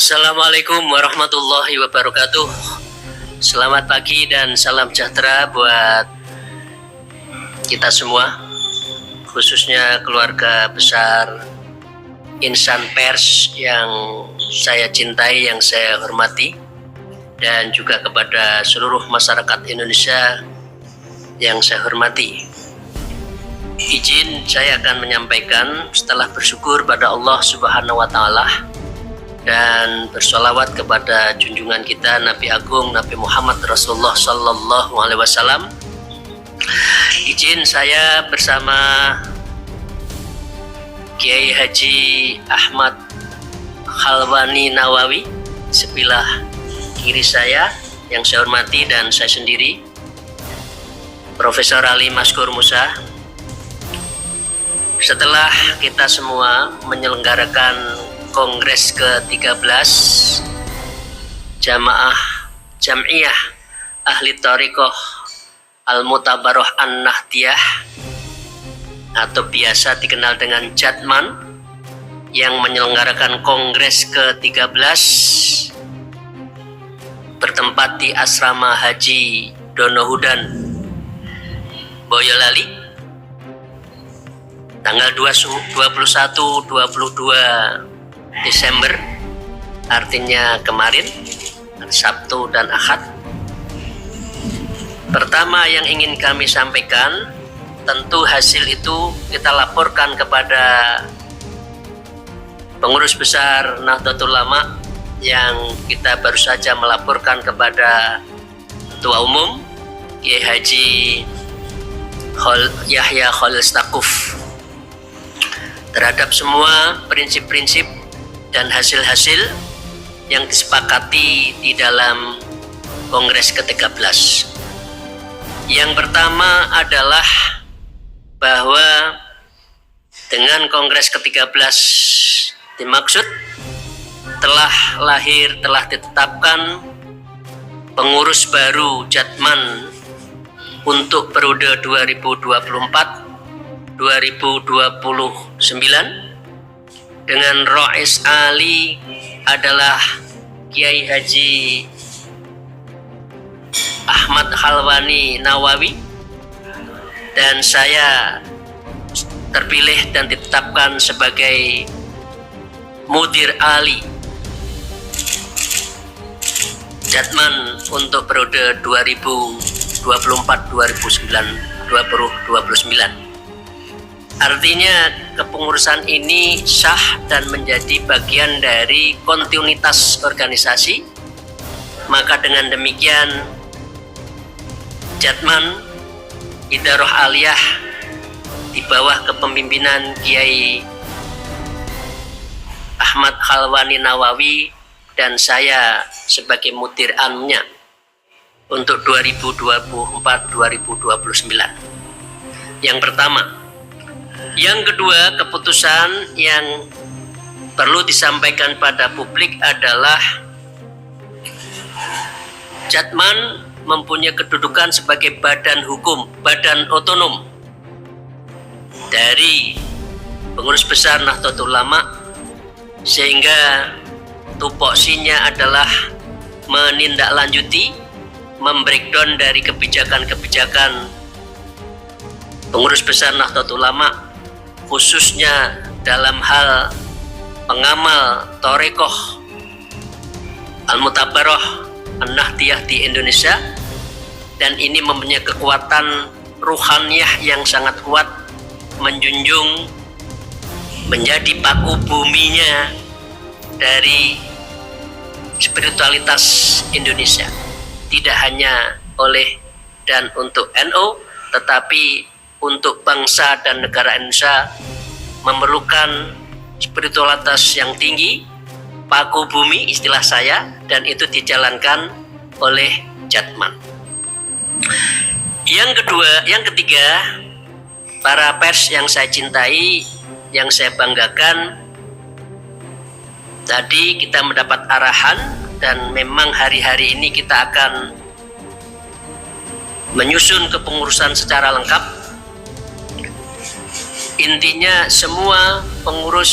Assalamualaikum warahmatullahi wabarakatuh. Selamat pagi dan salam sejahtera buat kita semua, khususnya keluarga besar insan pers yang saya cintai, yang saya hormati, dan juga kepada seluruh masyarakat Indonesia yang saya hormati. Izin saya akan menyampaikan setelah bersyukur pada Allah Subhanahu wa Ta'ala dan bersolawat kepada junjungan kita Nabi Agung Nabi Muhammad Rasulullah Sallallahu Alaihi Wasallam. Izin saya bersama Kiai Haji Ahmad Khalwani Nawawi sebelah kiri saya yang saya hormati, dan saya sendiri Profesor Ali Maskur Musa. Setelah kita semua menyelenggarakan Kongres ke-13 Jamaah Jam'iyah Ahli Thariqah Al-Mutabaroh An-Nahdiyah atau biasa dikenal dengan Jatman, yang menyelenggarakan Kongres ke-13 bertempat di Asrama Haji Donohudan, Boyolali, tanggal 21-22 Desember, artinya kemarin, Sabtu dan Ahad. Pertama yang ingin kami sampaikan, tentu hasil itu kita laporkan kepada pengurus besar Nahdlatul Ulama, yang kita baru saja melaporkan kepada Ketua Umum Kiai Haji Yahya Khalil Stakuf terhadap semua prinsip-prinsip dan hasil-hasil yang disepakati di dalam Kongres ke-13. Yang pertama adalah bahwa dengan Kongres ke-13 dimaksud telah ditetapkan pengurus baru Jatman untuk periode 2024-2029 dengan Rois Ali adalah Kiai Haji Ahmad Khalwani Nawawi, dan saya terpilih dan ditetapkan sebagai Mudir Ali Jatman untuk periode 2024-2029. Artinya kepengurusan ini sah dan menjadi bagian dari kontinuitas organisasi. Maka dengan demikian Jatman Idaroh Aliyah di bawah kepemimpinan Kiai Ahmad Khalwani Nawawi dan saya sebagai mudir amnya untuk 2024-2029. Yang pertama. Yang kedua, keputusan yang perlu disampaikan pada publik adalah Jatman mempunyai kedudukan sebagai badan hukum, badan otonom dari pengurus besar Nahdlatul Ulama, sehingga tupoksinya adalah menindaklanjuti, membreakdown dari kebijakan-kebijakan pengurus besar Nahdlatul Ulama, khususnya dalam hal pengamal Thariqah Al-Mutabaroh An-Nahdiyah di Indonesia, dan ini mempunyai kekuatan ruhaniyah yang sangat kuat, menjunjung, menjadi paku buminya dari spiritualitas Indonesia, tidak hanya oleh dan untuk NU, tetapi untuk bangsa dan negara Indonesia memerlukan spiritualitas yang tinggi, paku bumi istilah saya, dan itu dijalankan oleh Jatman. Yang ketiga, para pers yang saya cintai, yang saya banggakan, tadi kita mendapat arahan dan memang hari-hari ini kita akan menyusun kepengurusan secara lengkap. Intinya semua pengurus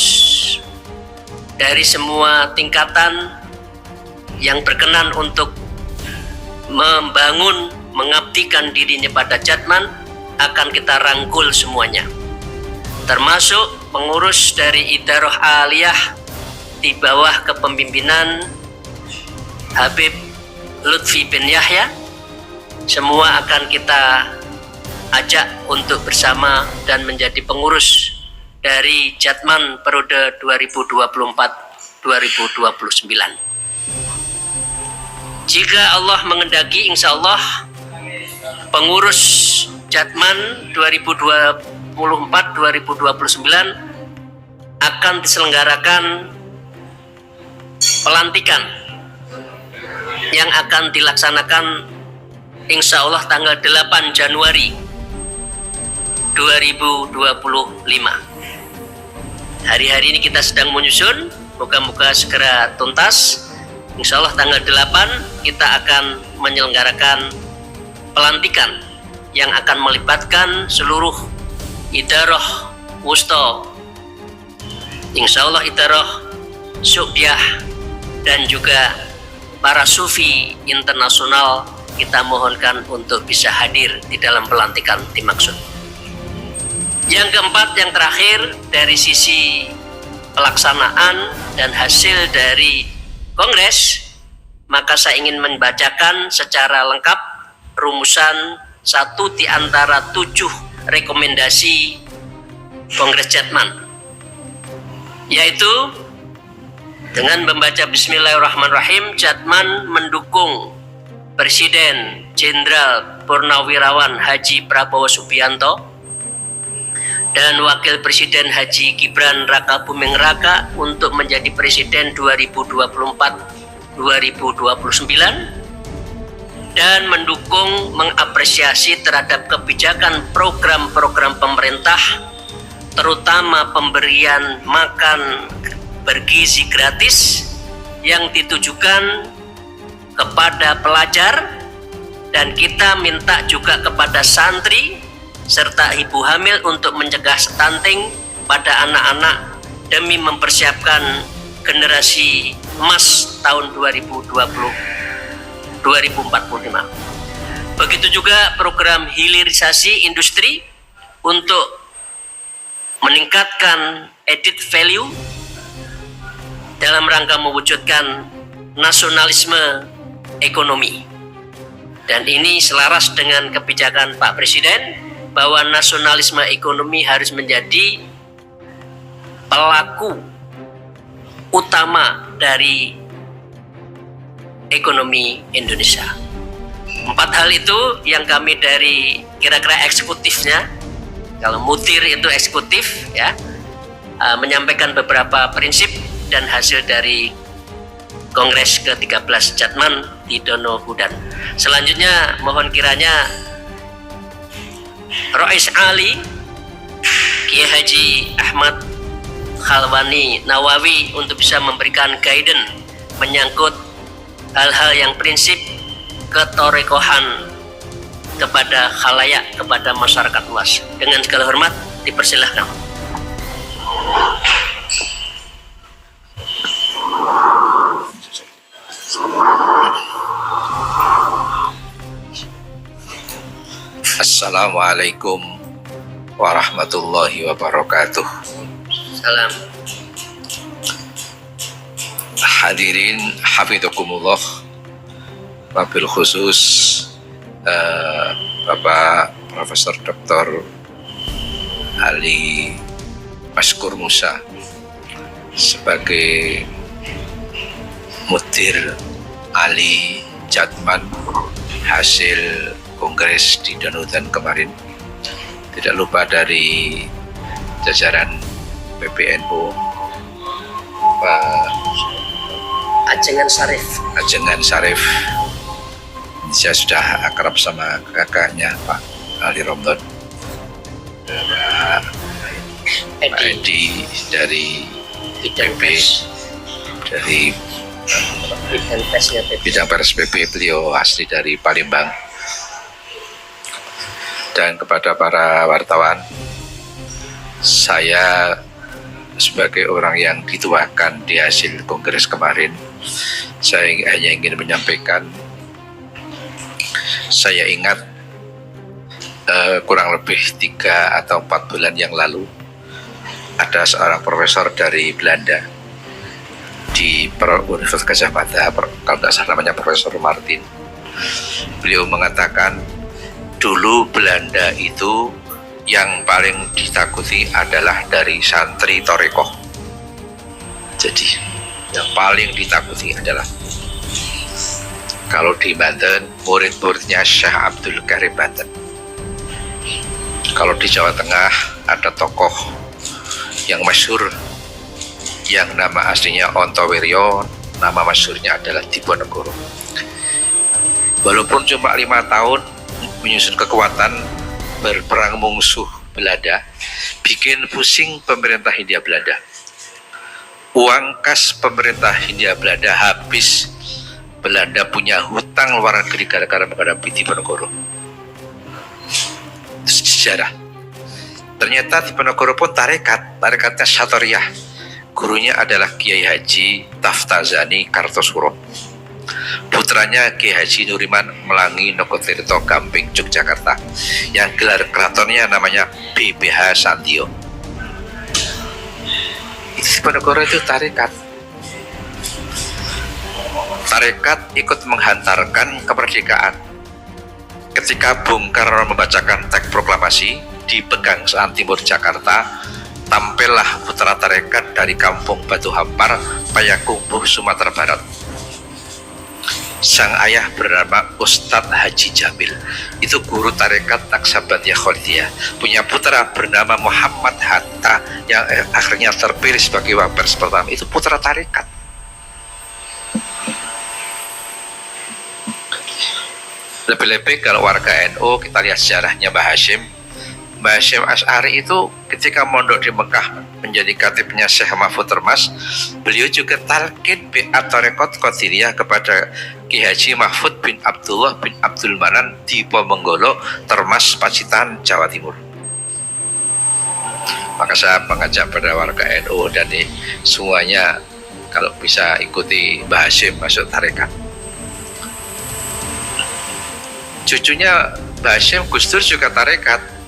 dari semua tingkatan yang berkenan untuk membangun, mengabdikan dirinya pada Jatman akan kita rangkul semuanya, termasuk pengurus dari Idarah Aliyah di bawah kepemimpinan Habib Lutfi bin Yahya. Semua akan kita ajak untuk bersama dan menjadi pengurus dari Jatman periode 2024-2029. Jika Allah mengendaki, insya Allah pengurus Jatman 2024-2029 akan diselenggarakan pelantikan yang akan dilaksanakan insya Allah tanggal 8 Januari 2025. Hari-hari ini kita sedang menyusun, moga-moga segera tuntas. Insya Allah tanggal 8 kita akan menyelenggarakan pelantikan yang akan melibatkan seluruh Idarah Wusta, insya Allah Idarah Subyah, dan juga para sufi internasional. Kita mohonkan untuk bisa hadir di dalam pelantikan dimaksud. Yang keempat, yang terakhir, dari sisi pelaksanaan dan hasil dari Kongres, maka saya ingin membacakan secara lengkap rumusan satu di antara 7 rekomendasi Kongres Jatman, yaitu dengan membaca Bismillahirrahmanirrahim, Jatman mendukung Presiden Jenderal Purnawirawan Haji Prabowo Subianto dan Wakil Presiden Haji Gibran Rakabuming Raka untuk menjadi Presiden 2024-2029, dan mendukung, mengapresiasi terhadap kebijakan program-program pemerintah, terutama pemberian makan bergizi gratis yang ditujukan kepada pelajar, dan kita minta juga kepada santri serta ibu hamil untuk mencegah stunting pada anak-anak demi mempersiapkan generasi emas tahun 2045. Begitu juga program hilirisasi industri untuk meningkatkan added value dalam rangka mewujudkan nasionalisme ekonomi. Dan ini selaras dengan kebijakan Pak Presiden bahwa nasionalisme ekonomi harus menjadi pelaku utama dari ekonomi Indonesia. 4 hal itu yang kami dari kira-kira eksekutifnya, kalau mutir itu eksekutif ya, menyampaikan beberapa prinsip dan hasil dari Kongres ke-13 Jatman di Dono Hudan. Selanjutnya mohon kiranya Rais Ali Kiai Haji Ahmad Khalwani Nawawi untuk bisa memberikan guidance menyangkut hal-hal yang prinsip ketorekohan kepada khalayak, kepada masyarakat luas. Dengan segala hormat dipersilahkan. Assalamualaikum warahmatullahi wabarakatuh. Salam. Hadirin hafidhukumullah, wabil khusus Bapak Profesor Dr. Ali Maskur Musa sebagai Mudir Ali Jatman hasil Kongres di Danutan kemarin. Tidak lupa dari jajaran PBNU Pak Ajengan Sarif. Saya sudah akrab sama kakaknya Pak Ali Romdon, Pak Edi dari PP, dari bidang pers PP, beliau asli dari Palembang. Dan kepada para wartawan, saya sebagai orang yang dituakan di hasil kongres kemarin, saya hanya ingin menyampaikan, saya ingat kurang lebih 3 atau 4 bulan yang lalu ada seorang profesor dari Belanda di Universitas Gadjah Mada, kalau tidak salah namanya Profesor Martin. Beliau mengatakan dulu Belanda itu yang paling ditakuti adalah dari santri Torekoh. Jadi yang paling ditakuti adalah, kalau di Banten murid-muridnya Syekh Abdul Karim Banten. Kalau di Jawa Tengah ada tokoh yang masyhur yang nama aslinya Ontowiryo, nama masyhurnya adalah Diponegoro. Walaupun cuma 5 tahun menyusun kekuatan berperang musuh Belanda, bikin pusing pemerintah Hindia Belanda. Uang kas pemerintah Hindia Belanda habis. Belanda punya hutang luar negeri gara-gara menghadapi Diponegoro. Sejarah. Ternyata Diponegoro pun tarekatnya Satoriyah. Gurunya adalah Kiai Haji Taftazani Kartosuro. Putranya Kiai Haji Nuriman Melangi Nogotirto Gamping Yogyakarta, yang gelar keratonnya namanya BPH Santio. Diponegoro itu tarekat ikut menghantarkan kemerdekaan. Ketika Bung Karno membacakan teks proklamasi di Pegangsaan Timur Jakarta, tampillah putra tarekat dari kampung Batu Hampar, Payakumbuh, Sumatera Barat. Sang ayah bernama Ustadz Haji Jamil, itu guru tarekat Naksabandia Kholidiyah. Punya putra bernama Muhammad Hatta yang akhirnya terpilih sebagai wapres pertama, itu putra tarekat. Lebih-lebih kalau warga NU, kita lihat sejarahnya Mbah Hashim Asy'ari itu ketika mondok di Mekah menjadi katibnya Syekh Mahfud Termas, beliau juga talqin bi'at Tarekat Qadiriyah kepada Ki Haji Mahfud bin Abdullah bin Abdul Manan di Ponorogo, Termas, Pacitan, Jawa Timur. Maka saya mengajak pada warga NU dan semuanya kalau bisa ikuti Mbah Hashim masuk tarekat. Cucunya Mbah Hashim, Gus Dur juga tarekat.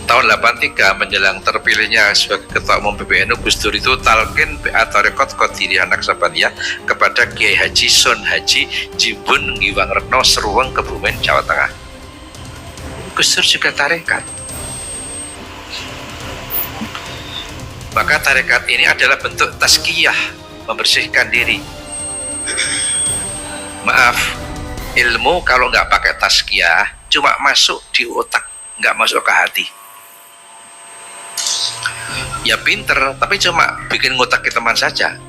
Tahun 83 menjelang terpilihnya sebagai Ketua Umum PBNU, Gus Dur itu talqin bi'at Tarekat Qadiriyah Naksabandia kepada Kiai Haji Sun Haji Jimbun Ngiwang Retno Seruweng, Kebumen, Jawa Tengah. Gus Dur juga tarekat. Maka tarekat ini adalah bentuk tazkiyah, membersihkan diri. Maaf, ilmu kalau nggak pakai tazkiyah cuma masuk di otak, nggak masuk ke hati. Ya pinter, tapi cuma bikin ngotak ke teman saja.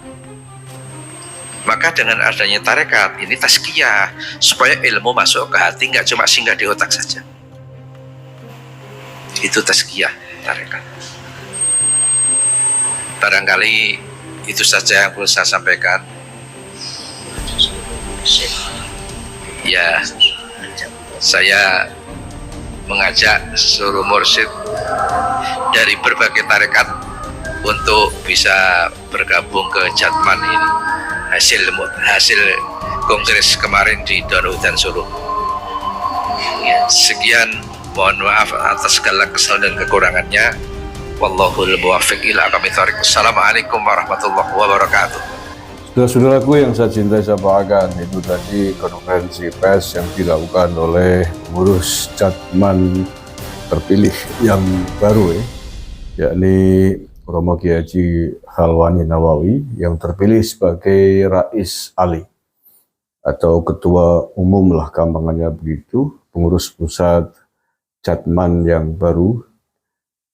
Maka dengan adanya tarekat ini tazkiyah, supaya ilmu masuk ke hati, nggak cuma singgah di otak saja. Itu tazkiyah tarekat. Barangkali itu saja yang perlu saya sampaikan. Ya, saya mengajak seluruh mursyid dari berbagai tarekat untuk bisa bergabung ke Jatman ini, hasil kongres kemarin di Donohudan Solo. Sekian, mohon maaf atas segala kesalahan dan kekurangannya. Wallahul muwaffiq ila aqwamit thoriq. Assalamualaikum warahmatullahi wabarakatuh. Saudara-saudaraku yang saya cintai, saya banggakan, itu tadi konferensi pers yang dilakukan oleh pengurus Jatman terpilih yang baru, yakni Romo Kiai Haji Khalwani Nawawi, yang terpilih sebagai Rais Ali atau Ketua Umum lah gampangannya begitu, pengurus pusat Jatman yang baru,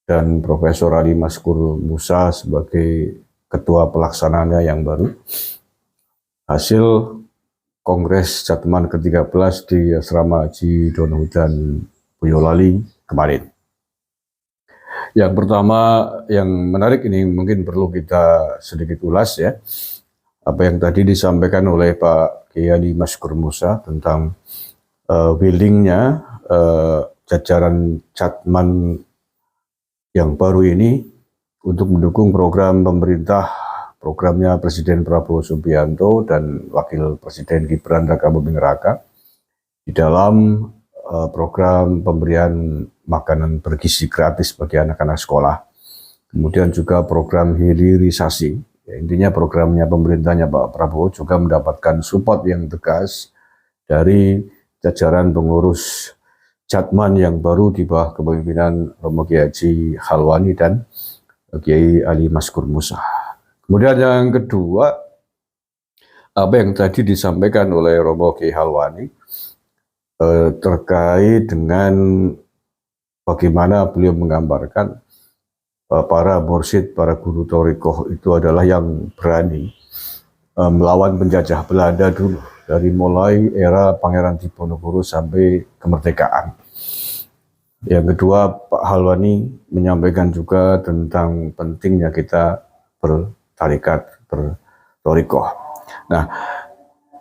dan Profesor Ali Maskur Musa sebagai Ketua pelaksananya yang baru. Hasil Kongres Jatman ke-13 di Asrama Haji Donohudan Boyolali kemarin. Yang pertama yang menarik ini mungkin perlu kita sedikit ulas ya. Apa yang tadi disampaikan oleh Pak Kiai Ali Maskur Musa tentang buildingnya jajaran Jatman yang baru ini untuk mendukung program pemerintah, programnya Presiden Prabowo Subianto dan Wakil Presiden Gibran Rakabuming Raka di dalam program pemberian makanan bergizi gratis bagi anak-anak sekolah. Kemudian juga program hilirisasi. Ya, intinya programnya pemerintahnya Pak Prabowo juga mendapatkan support yang tegas dari jajaran pengurus Jatman yang baru di bawah kepemimpinan Romo Kiai Haji Halwani dan Kiai Ali Maskur Musa. Kemudian yang kedua, apa yang tadi disampaikan oleh Romo Kiai Halwani terkait dengan bagaimana beliau menggambarkan para mursyid, para guru thariqah itu adalah yang berani melawan penjajah Belanda dulu, dari mulai era Pangeran Diponegoro sampai kemerdekaan. Yang kedua, Pak Halwani menyampaikan juga tentang pentingnya kita bertarikat, berthariqah. Nah,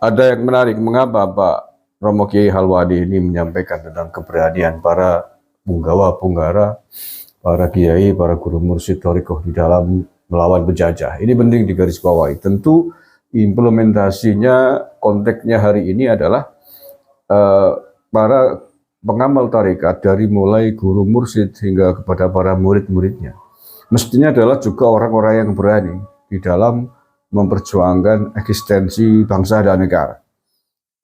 ada yang menarik, mengapa Pak Romo Kiai Halwani ini menyampaikan tentang keberanian para punggawa-punggara, para kiai, para guru mursyid thariqah di dalam melawan penjajah. Ini penting digarisbawahi. Tentu implementasinya, konteksnya hari ini adalah para pengamal tarekat dari mulai guru mursyid hingga kepada para murid-muridnya. Mestinya adalah juga orang-orang yang berani di dalam memperjuangkan eksistensi bangsa dan negara.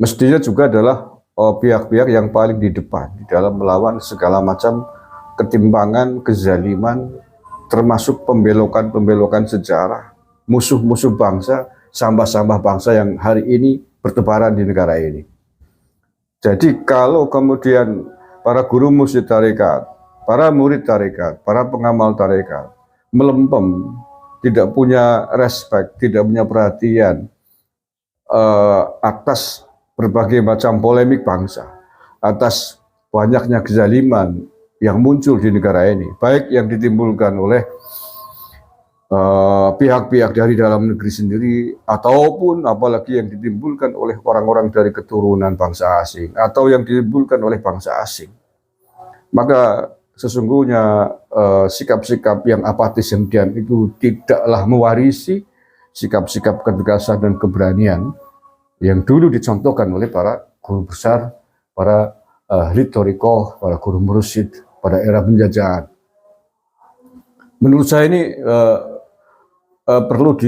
Mestinya juga adalah pihak-pihak yang paling di depan di dalam melawan segala macam ketimpangan, kezaliman, termasuk pembelokan-pembelokan sejarah, musuh-musuh bangsa, sampah-sampah bangsa yang hari ini bertebaran di negara ini. Jadi kalau kemudian para guru mursyid tarekat, para murid tarekat, para pengamal tarekat melempem, tidak punya respek, tidak punya perhatian atas berbagai macam polemik bangsa, atas banyaknya kezaliman yang muncul di negara ini, baik yang ditimbulkan oleh pihak-pihak dari dalam negeri sendiri, ataupun apalagi yang ditimbulkan oleh orang-orang dari keturunan bangsa asing, atau yang ditimbulkan oleh bangsa asing. Maka sesungguhnya sikap-sikap yang apatis yang itu tidaklah mewarisi sikap-sikap ketegasan dan keberanian yang dulu dicontohkan oleh para guru besar, para ahli thariqah, para guru mursyid pada era penjajahan. Menurut saya ini perlu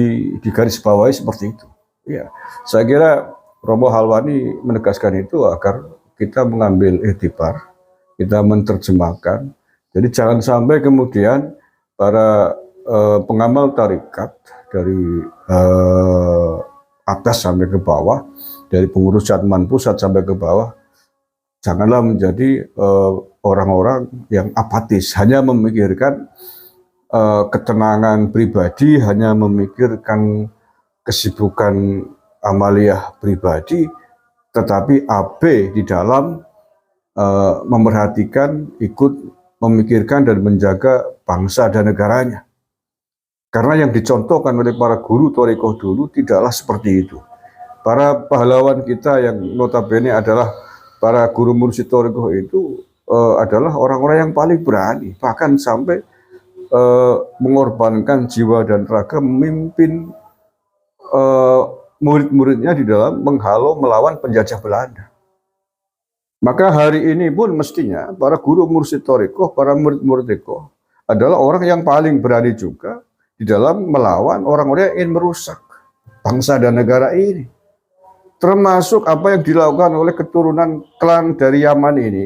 digarisbawahi seperti itu. Ya, saya kira Romo Halwani menegaskan itu agar kita mengambil iktibar, kita menerjemahkan. Jadi jangan sampai kemudian para pengamal tarekat dari atas sampai ke bawah, dari pengurus Jatman pusat sampai ke bawah, janganlah menjadi orang-orang yang apatis, hanya memikirkan ketenangan pribadi, hanya memikirkan kesibukan amaliyah pribadi, tetapi abe di dalam memerhatikan, ikut memikirkan dan menjaga bangsa dan negaranya. Karena yang dicontohkan oleh para guru thariqah dulu tidaklah seperti itu. Para pahlawan kita yang notabene adalah para guru mursyid thariqah itu adalah orang-orang yang paling berani, bahkan sampai mengorbankan jiwa dan raga memimpin murid-muridnya di dalam menghalau melawan penjajah Belanda. Maka hari ini pun mestinya para guru mursyid thariqah, para murid-murid thariqah adalah orang yang paling berani juga di dalam melawan orang-orang yang ingin merusak bangsa dan negara ini. Termasuk apa yang dilakukan oleh keturunan klan dari Yaman ini,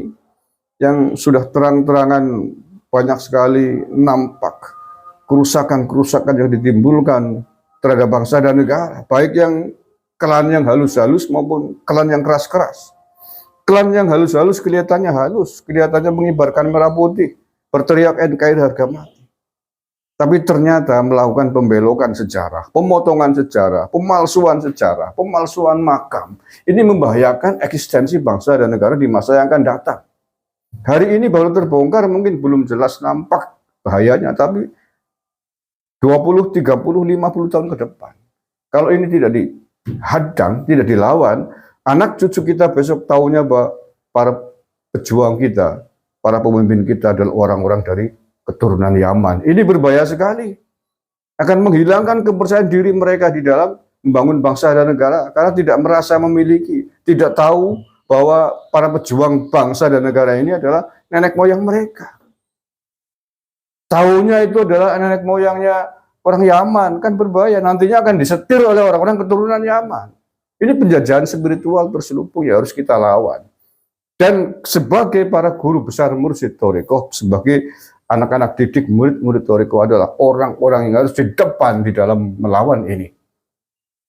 yang sudah terang-terangan banyak sekali nampak kerusakan-kerusakan yang ditimbulkan terhadap bangsa dan negara, baik yang klan yang halus-halus maupun klan yang keras-keras. Klan yang halus-halus kelihatannya mengibarkan merah putih, berteriak NKRI harga mati. Tapi ternyata melakukan pembelokan sejarah, pemotongan sejarah, pemalsuan makam. Ini membahayakan eksistensi bangsa dan negara di masa yang akan datang. Hari ini baru terbongkar, mungkin belum jelas nampak bahayanya, tapi 20, 30, 50 tahun ke depan, kalau ini tidak dihadang, tidak dilawan, anak cucu kita besok tahunya bahwa para pejuang kita, para pemimpin kita adalah orang-orang dari keturunan Yaman. Ini berbahaya sekali. akan menghilangkan kepercayaan diri mereka di dalam membangun bangsa dan negara karena tidak merasa memiliki, tidak tahu bahwa para pejuang bangsa dan negara ini adalah nenek moyang mereka. Tahunya itu adalah nenek moyangnya orang Yaman, kan berbahaya. Nantinya akan disetir oleh orang-orang keturunan Yaman. Ini penjajahan spiritual terselubung yang harus kita lawan. Dan sebagai para guru besar mursyid Thariqah, sebagai anak-anak didik murid-murid Thariqah adalah orang-orang yang harus di depan di dalam melawan ini.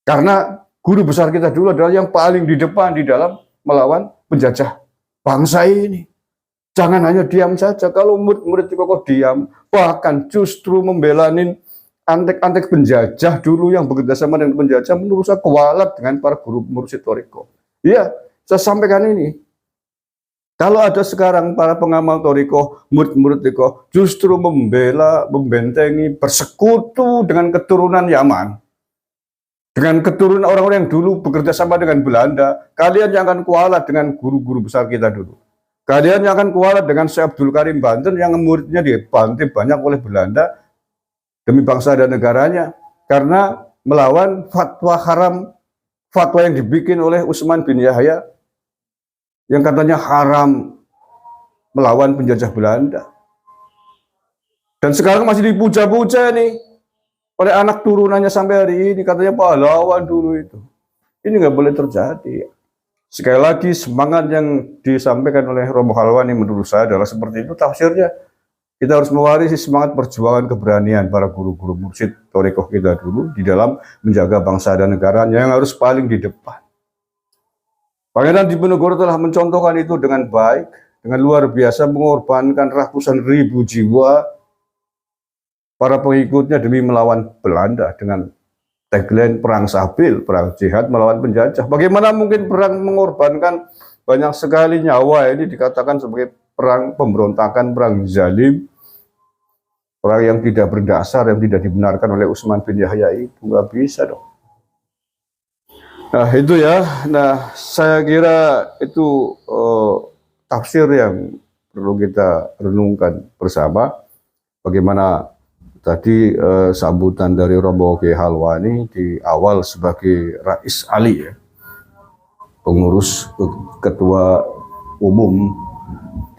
Karena guru besar kita dulu adalah yang paling di depan di dalam melawan penjajah bangsa ini. Jangan hanya diam saja. Kalau murid-murid Thariqah diam, bahkan justru membelanin antek-antek penjajah dulu yang bekerja sama dengan penjajah, menurut saya kualat dengan para guru mursyid Thariqah. Iya, saya sampaikan ini. Kalau ada sekarang para pengamal Thariqah, murid-murid Thariqah justru membela, membentengi, bersekutu dengan keturunan Yaman, dengan keturunan orang-orang yang dulu bekerja sama dengan Belanda, kalian yang akan kualat dengan guru-guru besar kita dulu. Kalian yang akan kualat dengan Syekh Abdul Karim Banten yang muridnya dibanting banyak oleh Belanda demi bangsa dan negaranya karena melawan fatwa haram, fatwa yang dibikin oleh Utsman bin Yahya yang katanya haram melawan penjajah Belanda. Dan sekarang masih dipuja-puja nih oleh anak turunannya sampai hari ini, katanya pahlawan dulu itu. Ini nggak boleh terjadi. Sekali lagi semangat yang disampaikan oleh Romo Halwani menurut saya adalah seperti itu tafsirnya. Kita harus mewarisi semangat perjuangan keberanian para guru-guru mursyid Thariqah kita dulu di dalam menjaga bangsa dan negaranya yang harus paling di depan. Pangeran Diponegoro telah mencontohkan itu dengan baik, dengan luar biasa mengorbankan ratusan ribu jiwa para pengikutnya demi melawan Belanda dengan tagline perang sabil, perang jihad melawan penjajah. Bagaimana mungkin perang mengorbankan banyak sekali nyawa, ini dikatakan sebagai perang pemberontakan, perang zalim, perang yang tidak berdasar, yang tidak dibenarkan oleh Utsman bin Yahya itu, nggak bisa dong. Nah itu ya, nah saya kira itu tafsir yang perlu kita renungkan bersama. Bagaimana tadi sambutan dari Romo Kiai Halwani di awal sebagai Rais Ali ya, pengurus ketua umum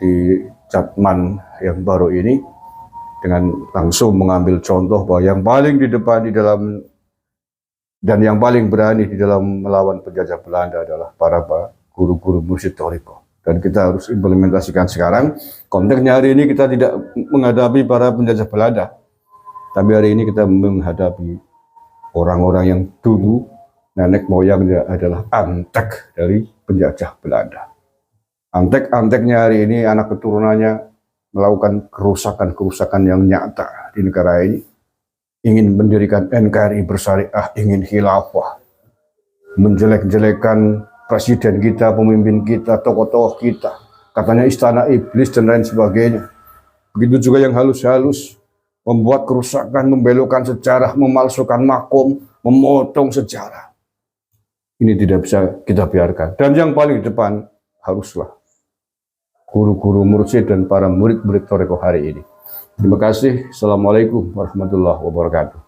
di Jatman yang baru ini, dengan langsung mengambil contoh bahwa yang paling di depan di dalam dan yang paling berani di dalam melawan penjajah Belanda adalah para guru-guru mursyid Thariqah. Dan kita harus implementasikan sekarang. Konteksnya hari ini kita tidak menghadapi para penjajah Belanda, tapi hari ini kita menghadapi orang-orang yang dulu nenek moyangnya adalah antek dari penjajah Belanda. Antek-anteknya hari ini anak keturunannya melakukan kerusakan-kerusakan yang nyata di negara ini. Ingin mendirikan NKRI bersyariah, ingin khilafah, menjelek-jelekan presiden kita, pemimpin kita, tokoh-tokoh kita, katanya istana iblis dan lain sebagainya. Begitu juga yang halus-halus, membuat kerusakan, membelokkan sejarah, memalsukan makom, memotong sejarah. Ini tidak bisa kita biarkan. Dan yang paling di depan haruslah guru-guru mursyid dan para murid-murid Thariqah hari ini. Terima kasih. Assalamualaikum warahmatullahi wabarakatuh.